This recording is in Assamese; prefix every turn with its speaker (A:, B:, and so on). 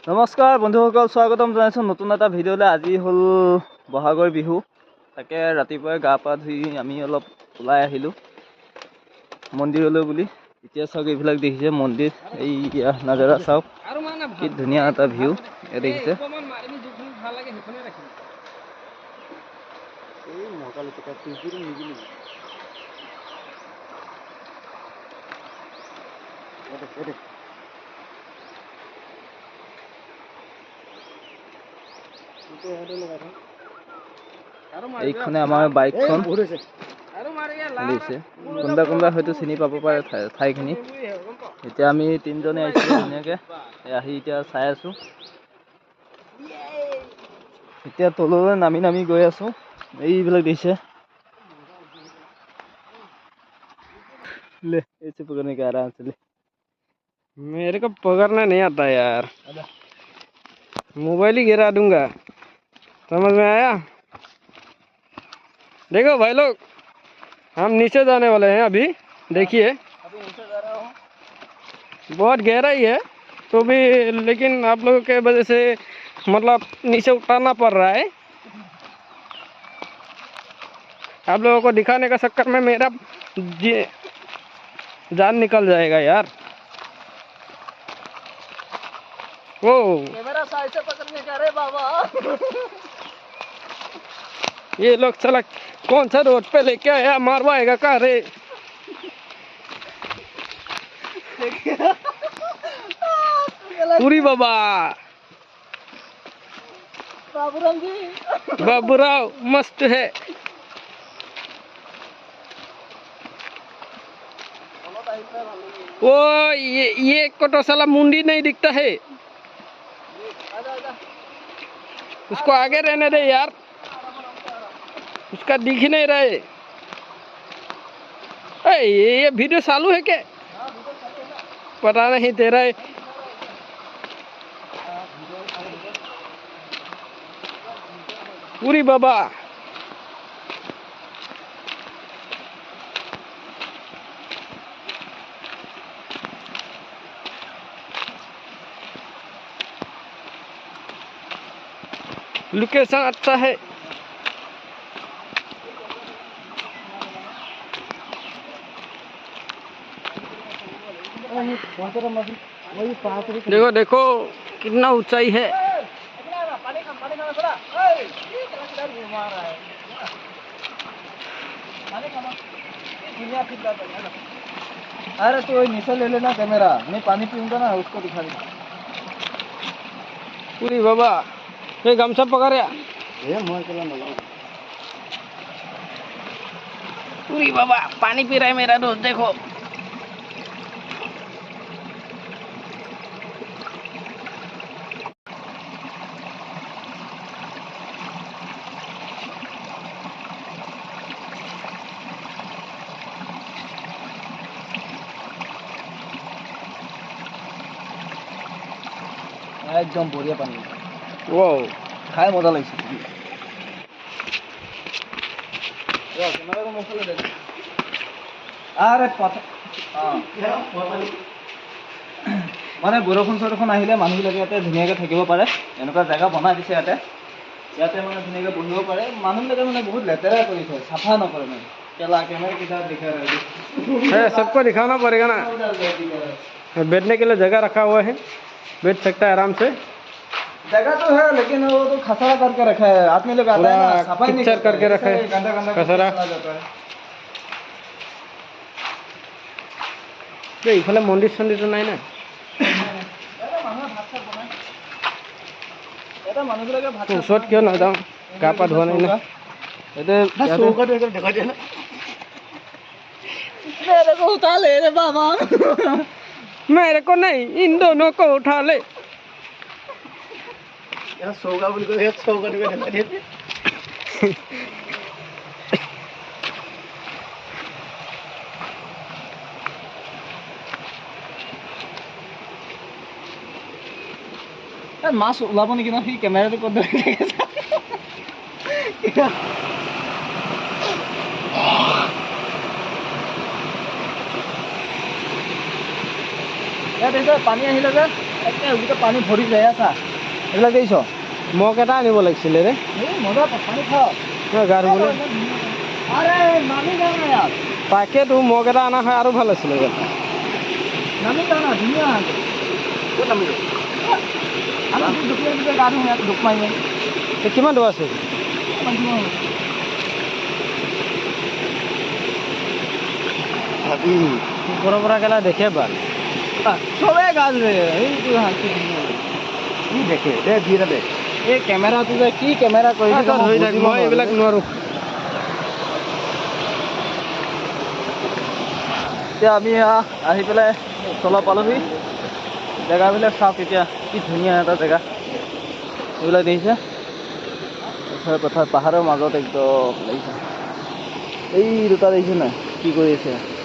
A: নমস্কাৰ বন্ধুসকল, স্বাগতম জনাইছোঁ নতুন এটা ভিডিঅ'লৈ। আজি হ'ল বহাগৰ বিহু, তাকে ৰাতিপুৱাই গা পা ধুই আমি অলপ ওলাই আহিলোঁ মন্দিৰলৈ বুলি। এতিয়া চাওক, এইবিলাক দেখিছে মন্দিৰ, এই নাজাৰা চাওক, কি ধুনীয়া এটা ভিউ দেখিছে। এইখনে আমাৰ বাইকখন চলিছে। কোনোবা কোনোবা হয়তো চিনি পাব পাৰে ঠাইখিনি। এতিয়া আমি তিনিজনে আহিছিলোঁ ধুনীয়াকৈ, আহি এতিয়া চাই আছোঁ। এতিয়া তললৈ নামি নামি গৈ আছোঁ। এইবিলাক দেখিছে, ले ऐसे पकड़ने का आराम से ले।
B: मेरे को पकड़ना नहीं आता यार, मोबाइल ही गिरा दूंगा, समझ में आया। देखो भाई लोग, हम नीचे जाने वाले हैं अभी। देखिए
A: अभी नीचे जा रहा हूँ,
B: बहुत गहराई है तो भी, लेकिन आप लोगों के वजह से मतलब नीचे उतारना पड़ रहा है। आप लोगों को दिखाने का चक्कर में मेरा जान निकल जाएगा यार। वो
A: कैमरा साइड से पकड़ने का रे बाबा।
B: ये लोग चला कौन सा रोड पे लेके आया, मारवाएगा का रे। पूरी बाबा
A: बाबूराम जी,
B: बाबूराव मस्त है। वो ये को तो साला मुंडी नहीं दिखता है, उसको आगे रहने दे यार, उसका दिख ही नहीं रहे। ये वीडियो चालू है क्या? पता नहीं तेरा। पूरी बाबा लोकेशन अच्छा है। देखो देखो कितना ऊंचाई है।
A: अरे तो नीचे ले लेना कैमरा, मैं पानी पीऊंगा ना, उसको दिखा देना।
B: पूरी बाबा ये गमछा पकड़, पूरी बाबा पानी पी रहा है मेरा दोस्त। देखो
A: एकदम बढ़िया पानी,
B: वो
A: खाए मजा लगे। अरे মানে বৰষুণ চৰষুণ আহিলে মানুহবিলাকে ইয়াতে ধুনীয়াকৈ থাকিব পাৰে। এনেকুৱা জেগা বনাই দিছে ইয়াতে, মানে ধুনীয়াকৈ বহিব পাৰে। মানুহবিলাকে মানে বহুত লেতেৰা কৰি থয়, চাফা নকৰে মানে। केला कैमरे के साथ दिखा रहा
B: है, सबको दिखाना पड़ेगा ना। बैठने के लिए जगह रखा हुआ है, बैठ सकता है आराम से।
A: जगह तो है, लेकिन वो तो खसरा करके रखा है। आदमी लोग आता है ना, सफाई नहीं
B: करके रखा है,
A: गंदा गंदा
B: खसरा
A: जाता है।
B: इफाले मंदिर सन्दिर तो नहीं ना। ওচৰত কিয় নাযাওঁ, গা পা ধোৱা নাই না।
A: मेरे को उठा ले रे बाबा।
B: मेरे को नहीं, इन दोनों को उठा ले।
A: सोगा बोल के सोगा दिखा देते। মাছ ওলাব নেকি না, সি কেমেৰাটো ক'ত ধৰি থাকে। ইয়াত পানী আহিলে যে এতিয়া গোটেই পানী ভৰি যায় আছা এইবিলাক দেখিছ
B: মগ এটা আনিব লাগিছিলে ৰে
A: এই মজা পানী খাওঁ
B: গা ধুবলৈ
A: আৰে নামি যাওঁ না ইয়াত
B: তাকেতো মগ এটা অনা হয় আৰু ভাল আছিলে
A: নামি যাওঁ না ধুনীয়া ক'ত নামি আমি দুপৰীয়া গা ধুওঁ ইয়াত দুখ মাৰি মাৰি
B: কিমান দূৰ আছে ওপৰৰ পৰা কেলা দেখে বা
A: চবেই গা ধুৱে এইটো কি দেখে দে ধীৰে দে এই কেমেৰাটো যে কি কেমেৰা কৰি
B: ধৰি থাক মই এইবিলাক নোৱাৰোঁ
A: এতিয়া আমি আহি পেলাই চলা পালোহি জেগাবিলাক চাওক এতিয়া কি ধুনীয়া এটা জেগা এইবিলাক দেখিছে পথাৰ পাহাৰৰ মাজত একদম লাগিছে এই দুটা দেখিছে নাই কি কৰি আছে